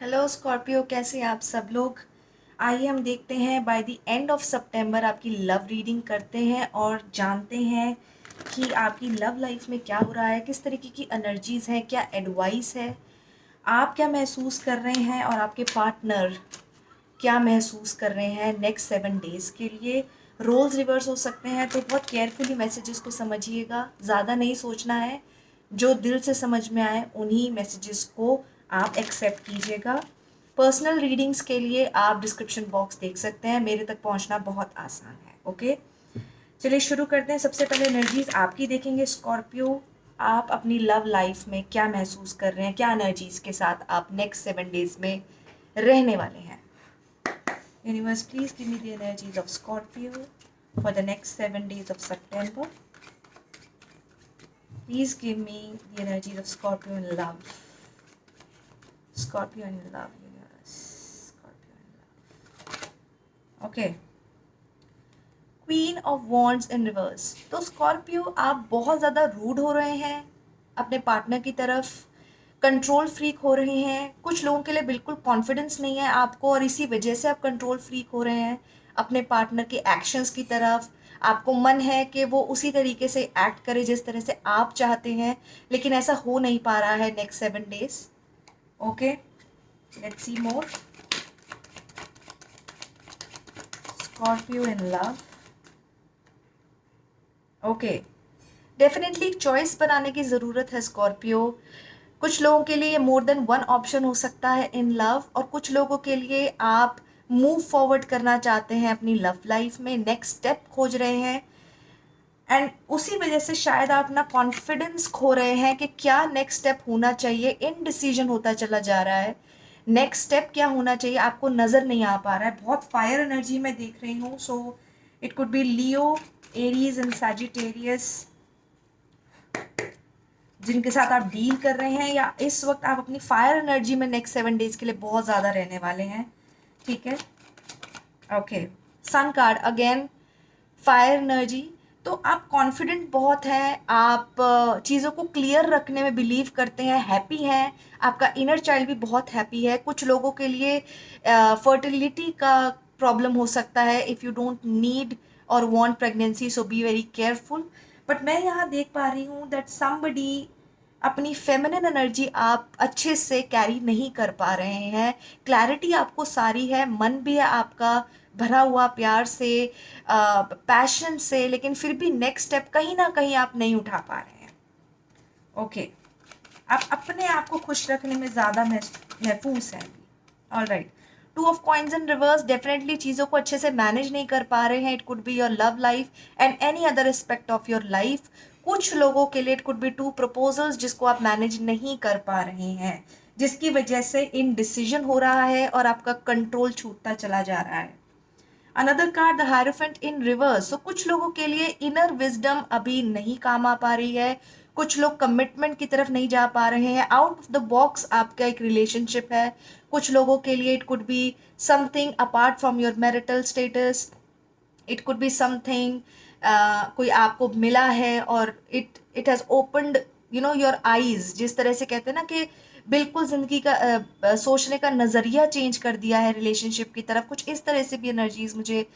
Hello Scorpio, कैसे हैं आप सब लोग। आइए हम देखते हैं बाय द एंड ऑफ सितंबर आपकी लव रीडिंग करते हैं और जानते हैं कि आपकी लव लाइफ में क्या हो रहा है, किस तरीके की एनर्जीज हैं, क्या एडवाइस है, आप क्या महसूस कर रहे हैं और आपके पार्टनर क्या महसूस कर रहे हैं नेक्स्ट 7 डेज़ के लिए। रोल्स रिवर्स हो सकते हैं तो बहुत केयरफुली मैसेजेस को समझिएगा, ज़्यादा नहीं सोचना है। जो दिल से समझ में आए उन्हीं मैसेजेस को आप एक्सेप्ट कीजिएगा। पर्सनल रीडिंग्स के लिए आप डिस्क्रिप्शन बॉक्स देख सकते हैं, मेरे तक पहुंचना बहुत आसान है। ओके, चलिए शुरू करते हैं। सबसे पहले एनर्जीज आपकी देखेंगे स्कॉर्पियो। आप अपनी लव लाइफ में क्या महसूस कर रहे हैं, क्या एनर्जीज के साथ आप नेक्स्ट 7 डेज में रहने वाले हैं। Universe, please give me the energies of Scorpio for the next 7 days of September. Please give me the energies of Scorpio in love. Scorpio in love, universe. Scorpio in love. Okay. Queen of wands in reverse. तो Scorpio, आप बहुत ज़्यादा rude हो रहे हैं अपने partner की तरफ, कंट्रोल फ्रीक हो रहे हैं। कुछ लोगों के लिए बिल्कुल कॉन्फिडेंस नहीं है आपको और इसी वजह से आप कंट्रोल फ्रीक हो रहे हैं अपने पार्टनर के एक्शंस की तरफ। आपको मन है कि वो उसी तरीके से एक्ट करे जिस तरह से आप चाहते हैं, लेकिन ऐसा हो नहीं पा रहा है next 7 days. Okay, let's see more. Scorpio in love. Okay, definitely एक चॉइस बनाने की ज़रूरत है स्कॉर्पियो। कुछ लोगों के लिए मोर देन वन ऑप्शन हो सकता है इन लव, और कुछ लोगों के लिए आप मूव फॉरवर्ड करना चाहते हैं अपनी लव लाइफ में, नेक्स्ट स्टेप खोज रहे हैं, एंड उसी वजह से शायद आप अपना कॉन्फिडेंस खो रहे हैं कि क्या नेक्स्ट स्टेप होना चाहिए। इनडिसीजन होता चला जा रहा है, नेक्स्ट स्टेप क्या होना चाहिए आपको नज़र नहीं आ पा रहा है। बहुत फायर एनर्जी में देख रही हूँ, so it could B Leo, Aries and Sagittarius जिनके साथ आप डील कर रहे हैं, या इस वक्त आप अपनी फायर एनर्जी में नेक्स्ट 7 डेज के लिए बहुत ज़्यादा रहने वाले हैं। ठीक है, okay. Sun card again, fire energy. तो आप कॉन्फिडेंट बहुत हैं, आप चीज़ों को क्लियर रखने में बिलीव करते हैं, हैप्पी हैं, आपका इनर चाइल्ड भी बहुत हैप्पी है। कुछ लोगों के लिए फर्टिलिटी का प्रॉब्लम हो सकता है। इफ़ यू डोंट नीड और want pregnancy, so be very careful. But मैं यहाँ देख पा रही हूँ दैट समबडी, अपनी फेमिनिन एनर्जी आप अच्छे से कैरी नहीं कर पा रहे हैं। क्लैरिटी आपको सारी है, मन भी है आपका भरा हुआ प्यार से, पैशन से, लेकिन फिर भी नेक्स्ट स्टेप कहीं ना कहीं आप नहीं उठा पा रहे हैं। ओके, आप अपने आप को खुश रखने में ज़्यादा महफूस हैं। All right, two of coins in reverse, definitely चीज़ों को अच्छे से मैनेज नहीं कर पा रहे हैं। It could be your love life and any other aspect of your life. कुछ लोगों के लिए it could be two proposals जिसको आप मैनेज नहीं कर पा रहे हैं, जिसकी वजह से इनडिसीजन हो रहा है और आपका कंट्रोल छूटता चला जा रहा है। Another card, the hierophant in reverse. तो कुछ लोगों के लिए इनर विजडम अभी नहीं काम आ पा रही है, कुछ लोग कमिटमेंट की तरफ नहीं जा पा रहे हैं। आउट ऑफ द बॉक्स आपका एक रिलेशनशिप है। कुछ लोगों के लिए it could be something apart from your marital status, it could be something, कोई आपको मिला है और it it has opened your eyes, जिस तरह से कहते हैं ना कि बिल्कुल ज़िंदगी का सोचने का नज़रिया चेंज कर दिया है रिलेशनशिप की तरफ। कुछ इस तरह से भी एनर्जीज मुझे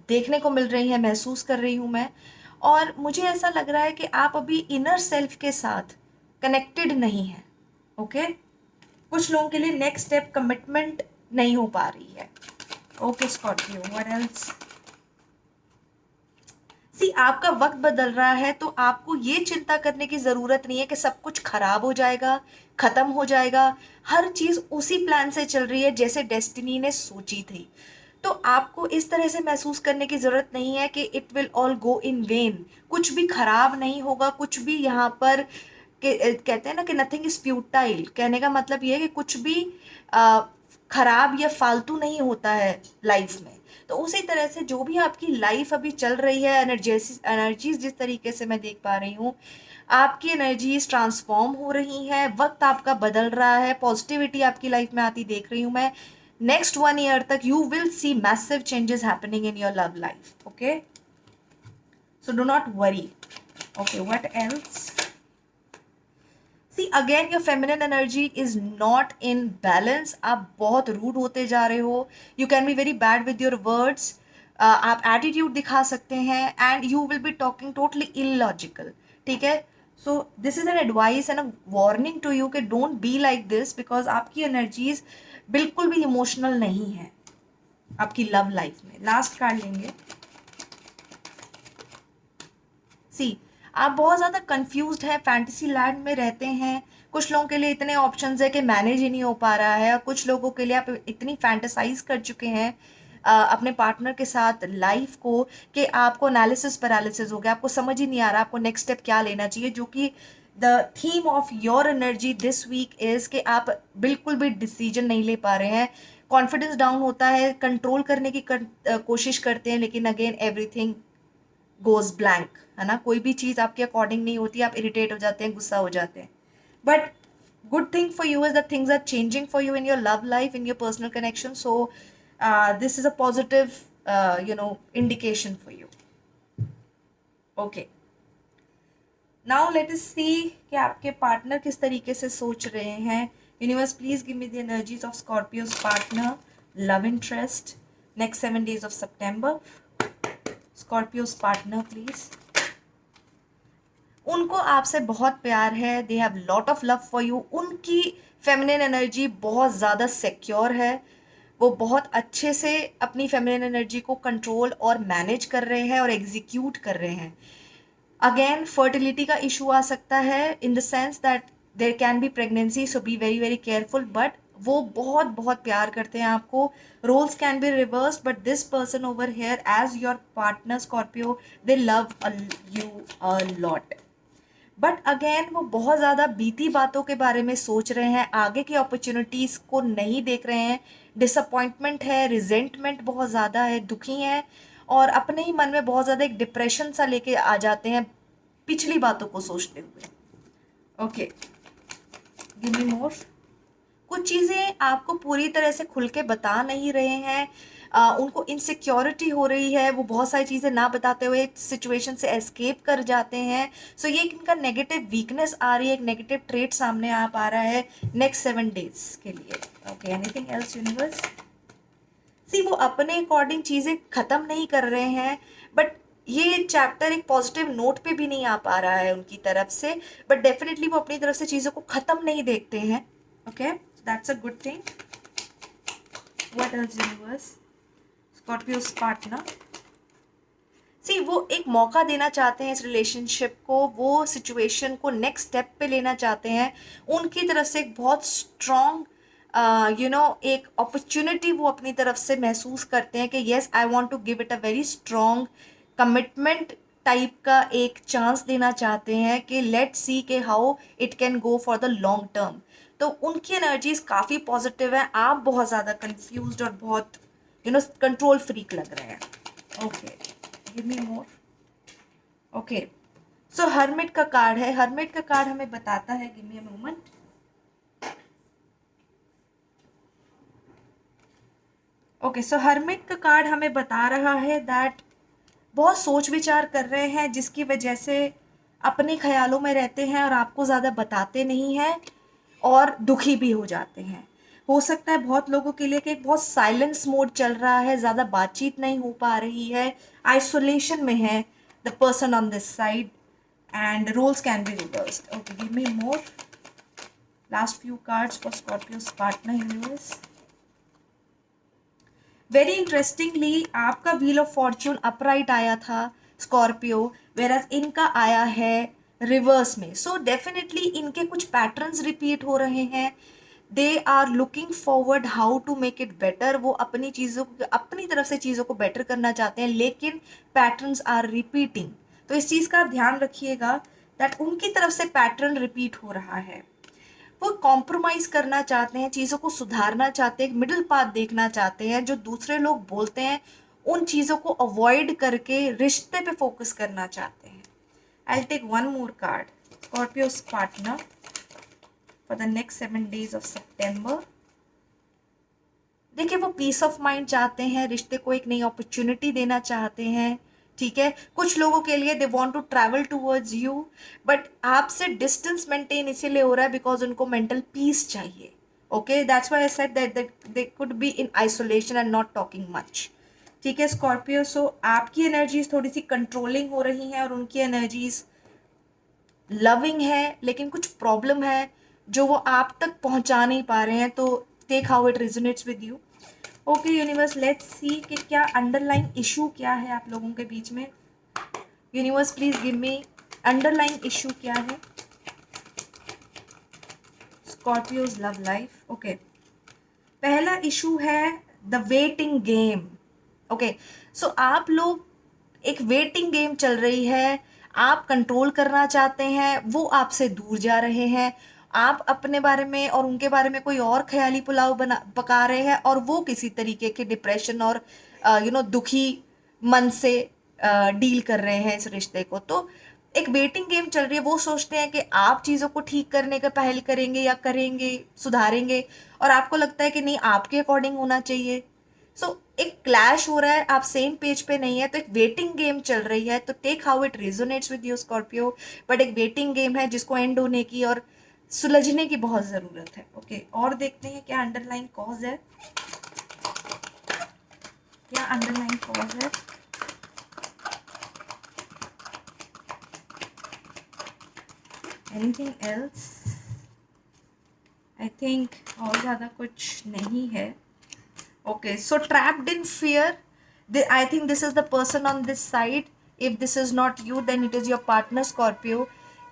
देखने को मिल रही हैं, महसूस कर रही हूँ मैं। और मुझे ऐसा लग रहा है कि आप अभी इनर सेल्फ के साथ कनेक्टेड नहीं हैं। ओके, कुछ लोगों के लिए नेक्स्ट स्टेप कमिटमेंट नहीं हो पा रही है। Okay Scorpio, what else. See, आपका वक्त बदल रहा है तो आपको ये चिंता करने की ज़रूरत नहीं है कि सब कुछ खराब हो जाएगा, ख़त्म हो जाएगा। हर चीज़ उसी प्लान से चल रही है जैसे डेस्टिनी ने सोची थी। तो आपको इस तरह से महसूस करने की ज़रूरत नहीं है कि it will all go in when. कुछ भी खराब नहीं होगा, कुछ भी यहाँ पर कहते हैं ना कि नथिंग इज़ फ्यूटाइल। कहने का मतलब ये है कि कुछ भी अ, खराब या फालतू नहीं होता है लाइफ में। तो उसी तरह से जो भी आपकी लाइफ अभी चल रही है, एनर्जीज जिस तरीके से मैं देख पा रही हूँ, आपकी एनर्जीज ट्रांसफॉर्म हो रही हैं, वक्त आपका बदल रहा है, पॉजिटिविटी आपकी लाइफ में आती देख रही हूँ मैं। नेक्स्ट 1 ईयर तक you will see massive changes happening in your love life. Okay, so do not worry. Okay, what else. See again your feminine energy is not in balance. आप बहुत रूड होते जा रहे हो. You can be very bad with your words. आप attitude दिखा सकते हैं and you will be talking totally illogical. ठीक है. So this is an advice and a warning to you कि don't be like this, because आपकी energies बिल्कुल भी इमोशनल नहीं है आपकी लव लाइफ में. लास्ट कार्ड लेंगे. सी आप बहुत ज़्यादा कंफ्यूज्ड हैं, फैंटेसी लैंड में रहते हैं. कुछ लोगों के लिए इतने ऑप्शंस है कि मैनेज ही नहीं हो पा रहा है, और कुछ लोगों के लिए आप इतनी फैंटेसाइज कर चुके हैं अपने पार्टनर के साथ लाइफ को कि आपको एनालिसिस पैरालिसिस हो गया. आपको समझ ही नहीं आ रहा आपको नेक्स्ट स्टेप क्या लेना चाहिए. जो कि the theme of your energy this week is कि आप बिल्कुल भी डिसीजन नहीं ले पा रहे हैं. कॉन्फिडेंस डाउन होता है, कंट्रोल करने की कोशिश करते हैं, लेकिन अगेन एवरीथिंग गोज ब्लैंक. है ना. कोई भी चीज़ आपके अकॉर्डिंग नहीं होती, आप इरिटेट हो जाते हैं, गुस्सा हो जाते हैं. But good thing for you is that things are changing for you in your love life, in your personal connection. So this is a positive indication for you. Okay, now let us see कि आपके partner किस तरीके से सोच रहे हैं. Universe please give me the energies of Scorpio's partner, love interest, next 7 days of September. Scorpio's partner please. उनको आपसे बहुत प्यार है. दे have lot of love for you. उनकी फेमिनिन एनर्जी बहुत ज़्यादा सिक्योर है. वो बहुत अच्छे से अपनी फेमिनिन एनर्जी को कंट्रोल और मैनेज कर रहे हैं और एग्जीक्यूट कर रहे हैं. अगेन फर्टिलिटी का इशू आ सकता है in the sense that there can be pregnancy, so be very very careful. But वो बहुत बहुत प्यार करते हैं आपको. Roles can be reversed, but this person over hair as your partner Scorpio, they love you a lot. But again वो बहुत ज़्यादा बीती बातों के बारे में सोच रहे हैं, आगे की अपॉर्चुनिटीज़ को नहीं देख रहे हैं. डिसअपॉइंटमेंट है, रिजेंटमेंट बहुत ज़्यादा है, दुखी हैं, और अपने ही मन में बहुत ज़्यादा एक डिप्रेशन सा लेके आ जाते हैं पिछली बातों को सोचते हुए. ओके, गिव मी मोर. कुछ चीज़ें आपको पूरी तरह से खुल के बता नहीं रहे हैं. उनको इनसिक्योरिटी हो रही है. वो बहुत सारी चीज़ें ना बताते हुए सिचुएशन से एस्केप कर जाते हैं. सो ये इनका नेगेटिव वीकनेस आ रही है, एक नेगेटिव ट्रेट सामने आ पा रहा है नेक्स्ट 7 days के लिए. Okay, anything else universe. See वो अपने अकॉर्डिंग चीज़ें ख़त्म नहीं कर रहे हैं, बट ये चैप्टर एक पॉजिटिव नोट पे भी नहीं आ पा रहा है उनकी तरफ से. बट डेफिनेटली वो अपनी तरफ से चीज़ों को ख़त्म नहीं देखते हैं. Okay, that's a good thing. What else universe. Scorpio's partner. See वो एक मौका देना चाहते हैं इस रिलेशनशिप को, वो सिचुएशन को नेक्स्ट स्टेप पे लेना चाहते हैं. उनकी तरफ से एक बहुत स्ट्रॉन्ग एक अपॉर्चुनिटी वो अपनी तरफ से महसूस करते हैं कि yes I want to give it a very strong commitment type का एक चांस देना चाहते हैं कि लेट सी के how it can go for the long term. तो उनकी एनर्जीज काफ़ी पॉजिटिव है. आप बहुत ज़्यादा कंफ्यूज्ड और बहुत कंट्रोल फ्रीक लग रहे हैं. ओके, गिव मी मोर. ओके, सो हर्मिट का कार्ड है. हर्मिट का कार्ड हमें बताता है, give me a moment. Okay, so hermit का कार्ड हमें बता रहा है दैट बहुत सोच विचार कर रहे हैं, जिसकी वजह से अपने ख्यालों में रहते हैं और आपको ज़्यादा बताते नहीं हैं, और दुखी भी हो जाते हैं. हो सकता है बहुत लोगों के लिए कि एक बहुत साइलेंस मोड चल रहा है, ज़्यादा बातचीत नहीं हो पा रही है, आइसोलेशन में है the person on this side, and roles can be reversed. Okay, give me more. Last few cards for Scorpio's partner universe. Very interestingly आपका व्हील ऑफ फॉर्च्यून अपराइट आया था स्कॉर्पियो, वेराज इनका आया है रिवर्स में. सो डेफिनेटली इनके कुछ patterns repeat हो रहे हैं. They are looking forward how to make it better. वो अपनी चीज़ों को, अपनी तरफ से चीज़ों को बेटर करना चाहते हैं, लेकिन पैटर्न्स आर रिपीटिंग. तो इस चीज़ का आप ध्यान रखिएगा दैट उनकी तरफ से पैटर्न रिपीट हो रहा है. वो कॉम्प्रोमाइज करना चाहते हैं, चीज़ों को सुधारना चाहते हैं, मिडिल पाथ देखना चाहते हैं. जो दूसरे लोग बोलते हैं उन चीज़ों को अवॉइड करके रिश्ते पे फोकस करना चाहते हैं. I take one more card. Scorpio's partner for the next 7 days of September. देखिए वो पीस ऑफ माइंड चाहते हैं, रिश्ते को एक नई अपॉर्चुनिटी देना चाहते हैं, ठीक है, कुछ लोगों के लिए they want to travel towards you, but आपसे डिस्टेंस मेंटेन इसीलिए हो रहा है बिकॉज उनको मेंटल पीस चाहिए। Okay, that's why I said that they could be in isolation and not talking much. ठीक है स्कॉर्पियो, सो आपकी एनर्जीज थोड़ी सी कंट्रोलिंग हो रही हैं और उनकी एनर्जीज लविंग है, लेकिन कुछ प्रॉब्लम है जो वो आप तक पहुंचा नहीं पा रहे हैं। तो take how it resonates with you. Okay universe, let's see कि क्या अंडरलाइन इशू क्या है आप लोगों के बीच में। Universe please give me underline issue क्या है स्कॉर्पियोज लव लाइफ। ओके, पहला इशू है द वेटिंग गेम। ओके, सो आप लोग, एक वेटिंग गेम चल रही है, आप कंट्रोल करना चाहते हैं, वो आपसे दूर जा रहे हैं। आप अपने बारे में और उनके बारे में कोई और ख्याली पुलाव बना पका रहे हैं और वो किसी तरीके के डिप्रेशन और दुखी मन से डील कर रहे हैं इस रिश्ते को। तो एक वेटिंग गेम चल रही है, वो सोचते हैं कि आप चीज़ों को ठीक करने का पहल करेंगे या करेंगे, सुधारेंगे, और आपको लगता है कि नहीं आपके अकॉर्डिंग होना चाहिए। सो एक क्लैश हो रहा है, आप सेम पेज पे नहीं है, तो एक वेटिंग गेम चल रही है। तो take how it resonates with you Scorpio, but एक वेटिंग गेम है जिसको एंड होने की और सुलझने की बहुत ज़रूरत है। ओके, और देखते हैं क्या अंडरलाइन कॉज है, क्या अंडरलाइन कॉज है। Anything else? आई थिंक और ज़्यादा कुछ नहीं है। Okay, so trapped in fear, I think this is the person on this side. If this is not you, then it is your partner Scorpio.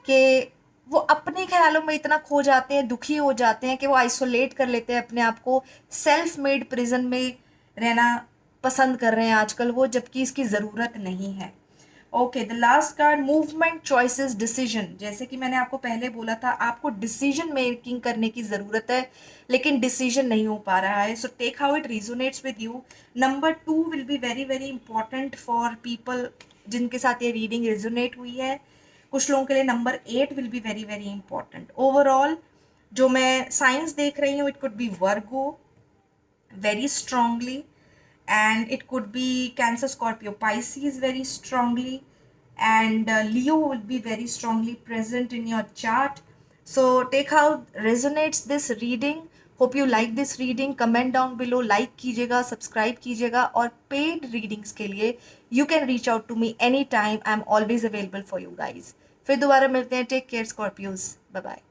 कि वो अपने ख्यालों में इतना खो जाते हैं, दुखी हो जाते हैं कि वो आइसोलेट कर लेते हैं अपने आप को, सेल्फ मेड प्रिजन में रहना पसंद कर रहे हैं आजकल वो, जबकि इसकी ज़रूरत नहीं है। Okay, the last card movement choices decision. जैसे कि मैंने आपको पहले बोला था, आपको डिसीजन मेकिंग करने की ज़रूरत है लेकिन डिसीजन नहीं हो पा रहा है। So take how it resonates with you. Number 2 will be very very important for people जिनके साथ ये रीडिंग रिजोनेट हुई है। कुछ लोगों के लिए number 8 will be very very important. Overall जो मैं साइंस देख रही हूँ, it could B Virgo very strongly, and it could be Cancer, Scorpio, Pisces very strongly, and Leo will be very strongly present in your chart. So take how resonates this reading. Hope you like this reading. Comment down below, like कीजिएगा, subscribe कीजिएगा, और paid readings के लिए you can reach out to me anytime. I'm always available for you guys. फिर दोबारा मिलते हैं. Take care Scorpios. Bye bye.